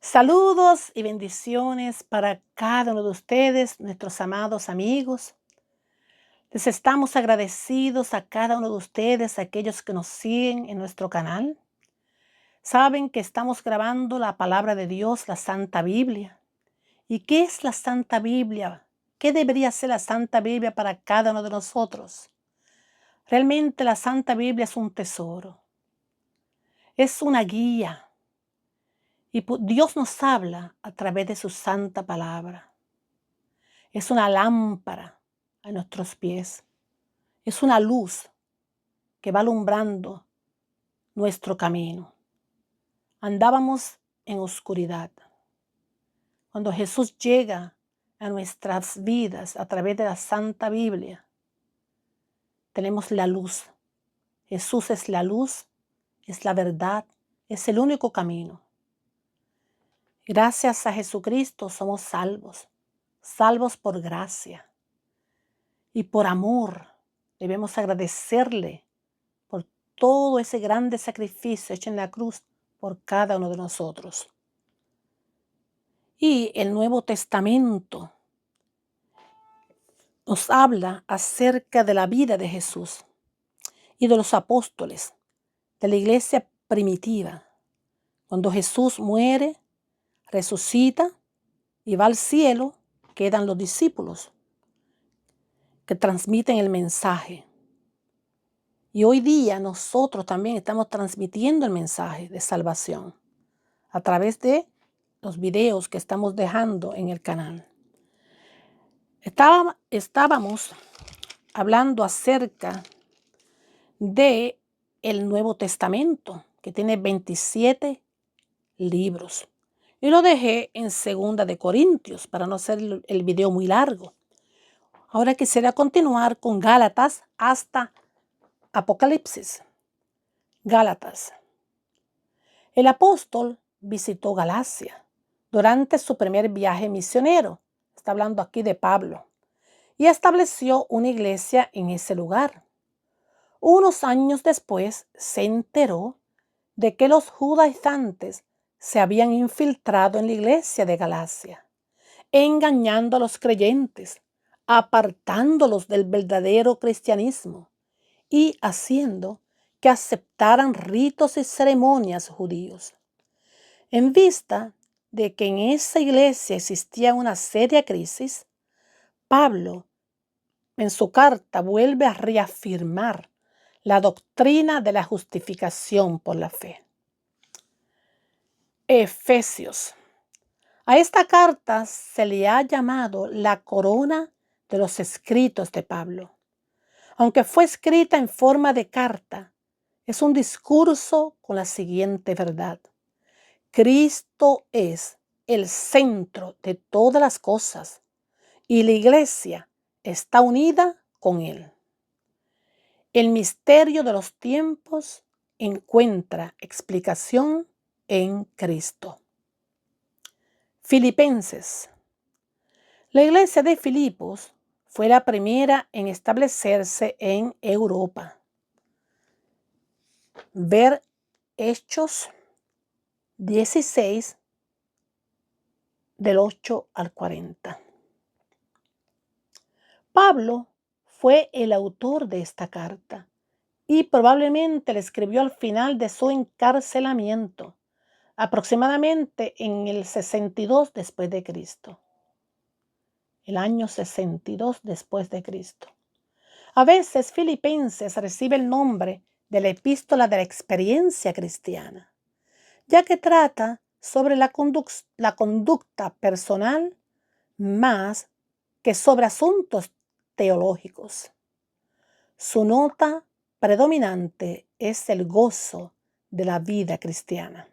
Saludos y bendiciones para cada uno de ustedes, nuestros amados amigos. Les estamos agradecidos a cada uno de ustedes, aquellos que nos siguen en nuestro canal. Saben que estamos grabando la palabra de Dios, la Santa Biblia. ¿Y qué es la Santa Biblia? ¿Qué debería ser la Santa Biblia para cada uno de nosotros? Realmente la Santa Biblia es un tesoro, es una guía. Y Dios nos habla a través de su santa palabra. Es una lámpara a nuestros pies. Es una luz que va alumbrando nuestro camino. Andábamos en oscuridad. Cuando Jesús llega a nuestras vidas a través de la Santa Biblia, tenemos la luz. Jesús es la luz, es la verdad, es el único camino. Gracias a Jesucristo somos salvos, salvos por gracia y por amor. Debemos agradecerle por todo ese grande sacrificio hecho en la cruz por cada uno de nosotros. Y el Nuevo Testamento nos habla acerca de la vida de Jesús y de los apóstoles, de la iglesia primitiva. Cuando Jesús muere, resucita y va al cielo, quedan los discípulos que transmiten el mensaje. Y hoy día nosotros también estamos transmitiendo el mensaje de salvación a través de los videos que estamos dejando en el canal. Estábamos hablando acerca de el Nuevo Testamento, que tiene 27 libros. Y lo dejé en 2 de Corintios para no hacer el video muy largo. Ahora quisiera continuar con Gálatas hasta Apocalipsis. Gálatas. El apóstol visitó Galacia durante su primer viaje misionero. Está hablando aquí de Pablo. Y estableció una iglesia en ese lugar. Unos años después se enteró de que los judaizantes se habían infiltrado en la iglesia de Galacia, engañando a los creyentes, apartándolos del verdadero cristianismo y haciendo que aceptaran ritos y ceremonias judíos. En vista de que en esa iglesia existía una seria crisis, Pablo en su carta vuelve a reafirmar la doctrina de la justificación por la fe. Efesios. A esta carta se le ha llamado la corona de los escritos de Pablo. Aunque fue escrita en forma de carta, es un discurso con la siguiente verdad. Cristo es el centro de todas las cosas y la iglesia está unida con él. El misterio de los tiempos encuentra explicación en Cristo. Filipenses. La iglesia de Filipos fue la primera en establecerse en Europa. Ver Hechos 16, del 8 al 40. Pablo fue el autor de esta carta y probablemente la escribió al final de su encarcelamiento, aproximadamente en el 62 después de Cristo. El año 62 después de Cristo. A veces Filipenses recibe el nombre de la epístola de la experiencia cristiana, ya que trata sobre la conducta personal más que sobre asuntos teológicos. Su nota predominante es el gozo de la vida cristiana.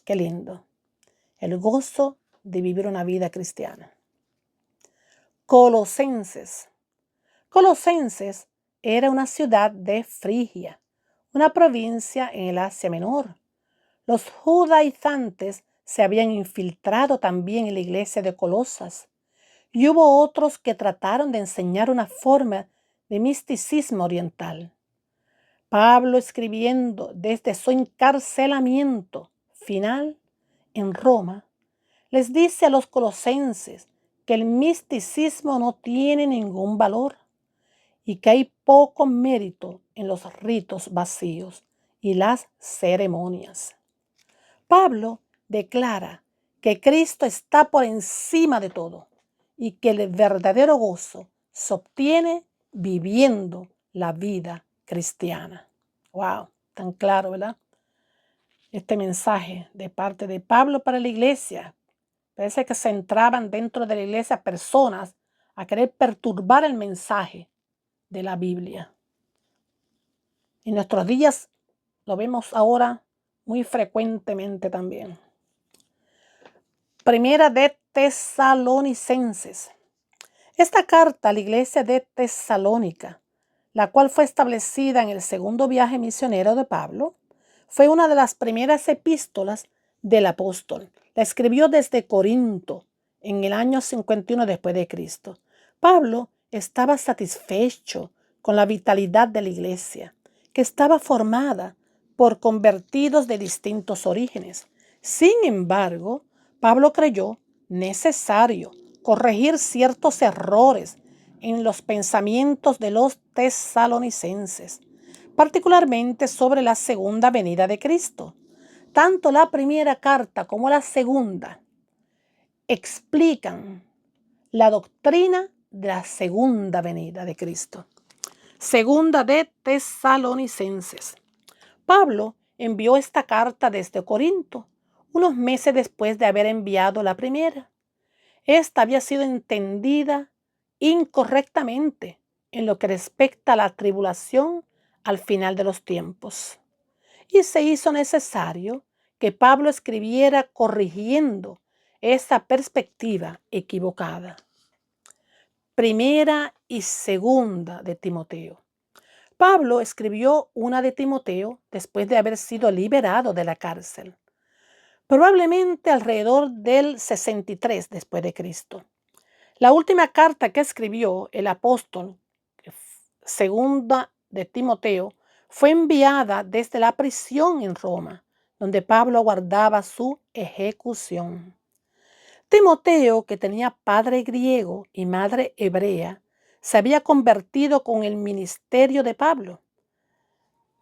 Qué lindo. El gozo de vivir una vida cristiana. Colosenses. Colosenses era una ciudad de Frigia, una provincia en el Asia Menor. Los judaizantes se habían infiltrado también en la iglesia de Colosas y hubo otros que trataron de enseñar una forma de misticismo oriental. Pablo, escribiendo desde su encarcelamiento final en Roma, les dice a los colosenses que el misticismo no tiene ningún valor y que hay poco mérito en los ritos vacíos y las ceremonias. Pablo declara que Cristo está por encima de todo y que el verdadero gozo se obtiene viviendo la vida cristiana. Wow, tan claro, ¿verdad? Este mensaje de parte de Pablo para la iglesia. Parece que se entraban dentro de la iglesia personas a querer perturbar el mensaje de la Biblia. En nuestros días lo vemos ahora muy frecuentemente también. Primera de Tesalonicenses. Esta carta a la iglesia de Tesalónica, la cual fue establecida en el segundo viaje misionero de Pablo, fue una de las primeras epístolas del apóstol. La escribió desde Corinto en el año 51 después de Cristo. Pablo estaba satisfecho con la vitalidad de la iglesia, que estaba formada por convertidos de distintos orígenes. Sin embargo, Pablo creyó necesario corregir ciertos errores en los pensamientos de los tesalonicenses, particularmente sobre la segunda venida de Cristo. Tanto la primera carta como la segunda explican la doctrina de la segunda venida de Cristo. Segunda de Tesalonicenses. Pablo envió esta carta desde Corinto, unos meses después de haber enviado la primera. Esta había sido entendida incorrectamente en lo que respecta a la tribulación al final de los tiempos. Y se hizo necesario que Pablo escribiera corrigiendo esa perspectiva equivocada. Primera y segunda de Timoteo. Pablo escribió una de Timoteo después de haber sido liberado de la cárcel, probablemente alrededor del 63 después de Cristo. La última carta que escribió el apóstol, segunda de Timoteo, fue enviada desde la prisión en Roma, donde Pablo aguardaba su ejecución. Timoteo, que tenía padre griego y madre hebrea, se había convertido con el ministerio de Pablo.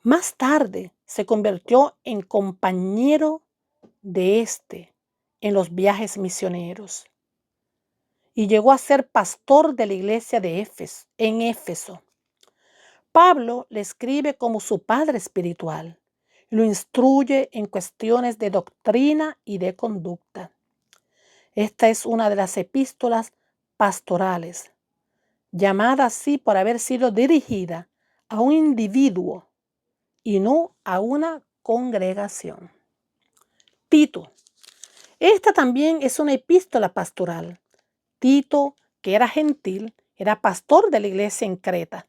Más tarde se convirtió en compañero de este en los viajes misioneros y llegó a ser pastor de la iglesia de Éfeso. Pablo le escribe como su padre espiritual y lo instruye en cuestiones de doctrina y de conducta. Esta es una de las epístolas pastorales, llamada así por haber sido dirigida a un individuo y no a una congregación. Tito. Esta también es una epístola pastoral. Tito, que era gentil, era pastor de la iglesia en Creta.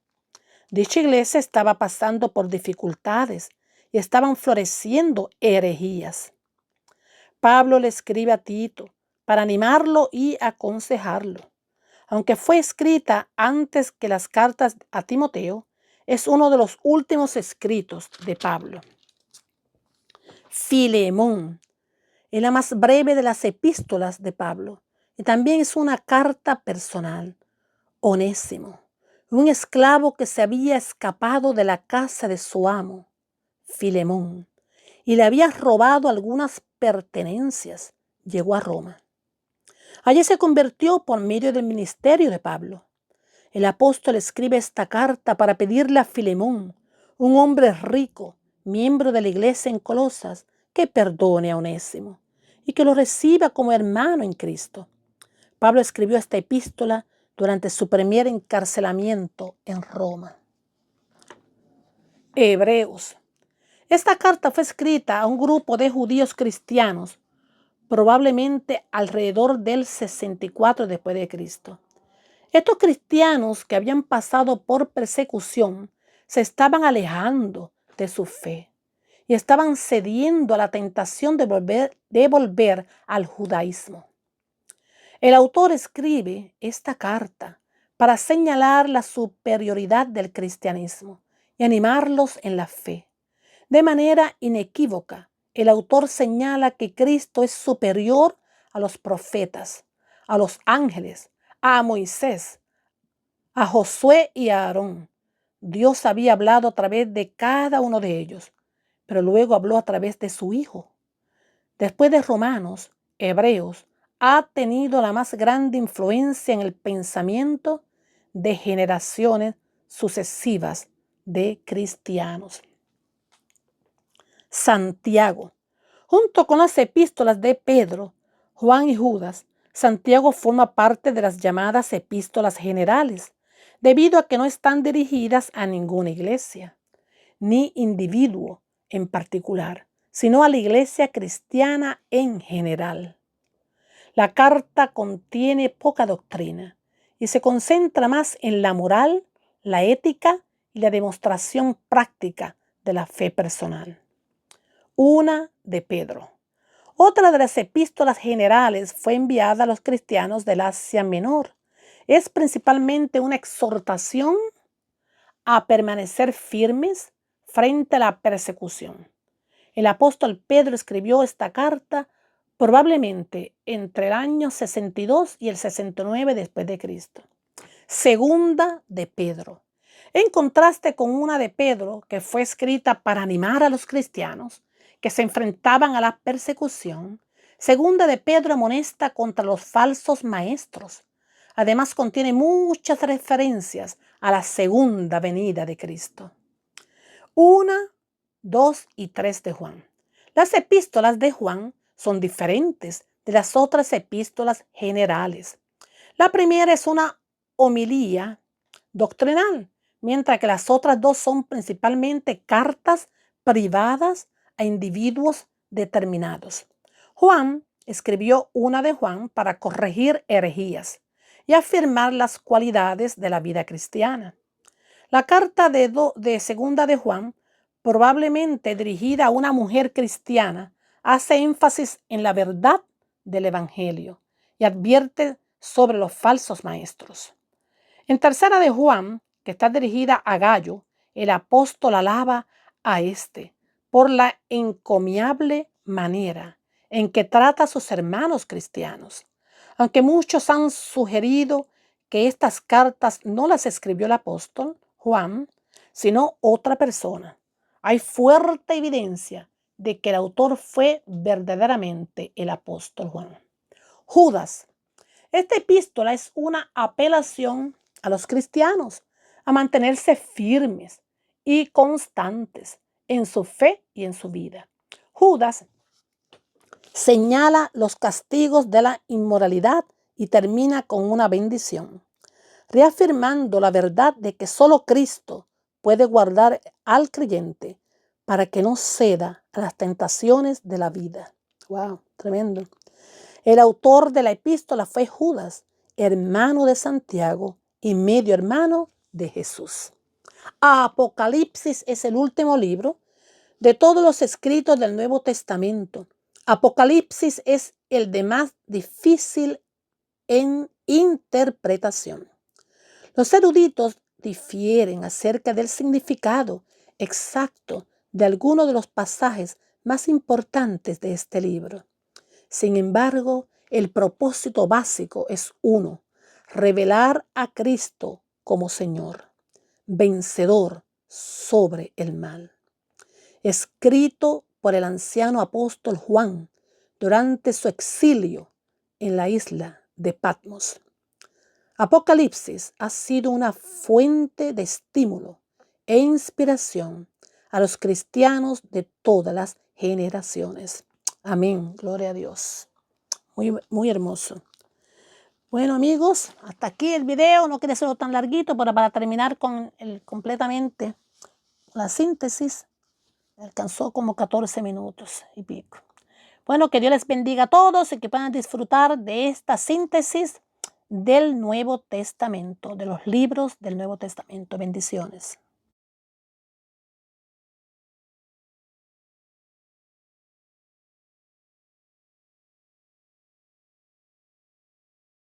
Dicha iglesia estaba pasando por dificultades y estaban floreciendo herejías. Pablo le escribe a Tito para animarlo y aconsejarlo. Aunque fue escrita antes que las cartas a Timoteo, es uno de los últimos escritos de Pablo. Filemón es la más breve de las epístolas de Pablo y también es una carta personal. Onésimo, un esclavo que se había escapado de la casa de su amo, Filemón, y le había robado algunas pertenencias, llegó a Roma. Allí se convirtió por medio del ministerio de Pablo. El apóstol escribe esta carta para pedirle a Filemón, un hombre rico, miembro de la iglesia en Colosas, que perdone a Onésimo y que lo reciba como hermano en Cristo. Pablo escribió esta epístola durante su primer encarcelamiento en Roma. Hebreos. Esta carta fue escrita a un grupo de judíos cristianos, probablemente alrededor del 64 después de Cristo. Estos cristianos que habían pasado por persecución se estaban alejando de su fe y estaban cediendo a la tentación de volver al judaísmo. El autor escribe esta carta para señalar la superioridad del cristianismo y animarlos en la fe. De manera inequívoca, el autor señala que Cristo es superior a los profetas, a los ángeles, a Moisés, a Josué y a Aarón. Dios había hablado a través de cada uno de ellos, pero luego habló a través de su Hijo. Después de Romanos, Hebreos ha tenido la más grande influencia en el pensamiento de generaciones sucesivas de cristianos. Santiago. Junto con las epístolas de Pedro, Juan y Judas, Santiago forma parte de las llamadas epístolas generales, debido a que no están dirigidas a ninguna iglesia, ni individuo en particular, sino a la iglesia cristiana en general. La carta contiene poca doctrina y se concentra más en la moral, la ética y la demostración práctica de la fe personal. Una de Pedro. Otra de las epístolas generales fue enviada a los cristianos del Asia Menor. Es principalmente una exhortación a permanecer firmes frente a la persecución. El apóstol Pedro escribió esta carta probablemente entre el año 62 y el 69 después de Cristo. Segunda de Pedro. En contraste con una de Pedro, que fue escrita para animar a los cristianos que se enfrentaban a la persecución, segunda de Pedro amonesta contra los falsos maestros. Además, contiene muchas referencias a la segunda venida de Cristo. 1, 2 y 3 de Juan. Las epístolas de Juan son diferentes de las otras epístolas generales. La primera es una homilía doctrinal, mientras que las otras dos son principalmente cartas privadas a individuos determinados. Juan escribió una de Juan para corregir herejías y afirmar las cualidades de la vida cristiana. La carta de segunda de Juan, probablemente dirigida a una mujer cristiana, hace énfasis en la verdad del Evangelio y advierte sobre los falsos maestros. En tercera de Juan, que está dirigida a Gayo, el apóstol alaba a éste por la encomiable manera en que trata a sus hermanos cristianos. Aunque muchos han sugerido que estas cartas no las escribió el apóstol Juan, sino otra persona, hay fuerte evidencia de que el autor fue verdaderamente el apóstol Juan. Judas. Esta epístola es una apelación a los cristianos a mantenerse firmes y constantes en su fe y en su vida. Judas señala los castigos de la inmoralidad y termina con una bendición, reafirmando la verdad de que solo Cristo puede guardar al creyente para que no ceda a las tentaciones de la vida. ¡Wow! Tremendo. El autor de la epístola fue Judas, hermano de Santiago y medio hermano de Jesús. Apocalipsis es el último libro de todos los escritos del Nuevo Testamento. Apocalipsis es el de más difícil en interpretación. Los eruditos difieren acerca del significado exacto de algunos de los pasajes más importantes de este libro. Sin embargo, el propósito básico es uno: revelar a Cristo como Señor, vencedor sobre el mal. Escrito por el anciano apóstol Juan durante su exilio en la isla de Patmos. Apocalipsis ha sido una fuente de estímulo e inspiración a los cristianos de todas las generaciones. Amén. Gloria a Dios. Muy hermoso. Bueno, amigos, hasta aquí el video. No quiere ser tan larguito, pero para terminar con completamente la síntesis, alcanzó como 14 minutos y pico. Bueno, que Dios les bendiga a todos y que puedan disfrutar de esta síntesis del Nuevo Testamento, de los libros del Nuevo Testamento. Bendiciones.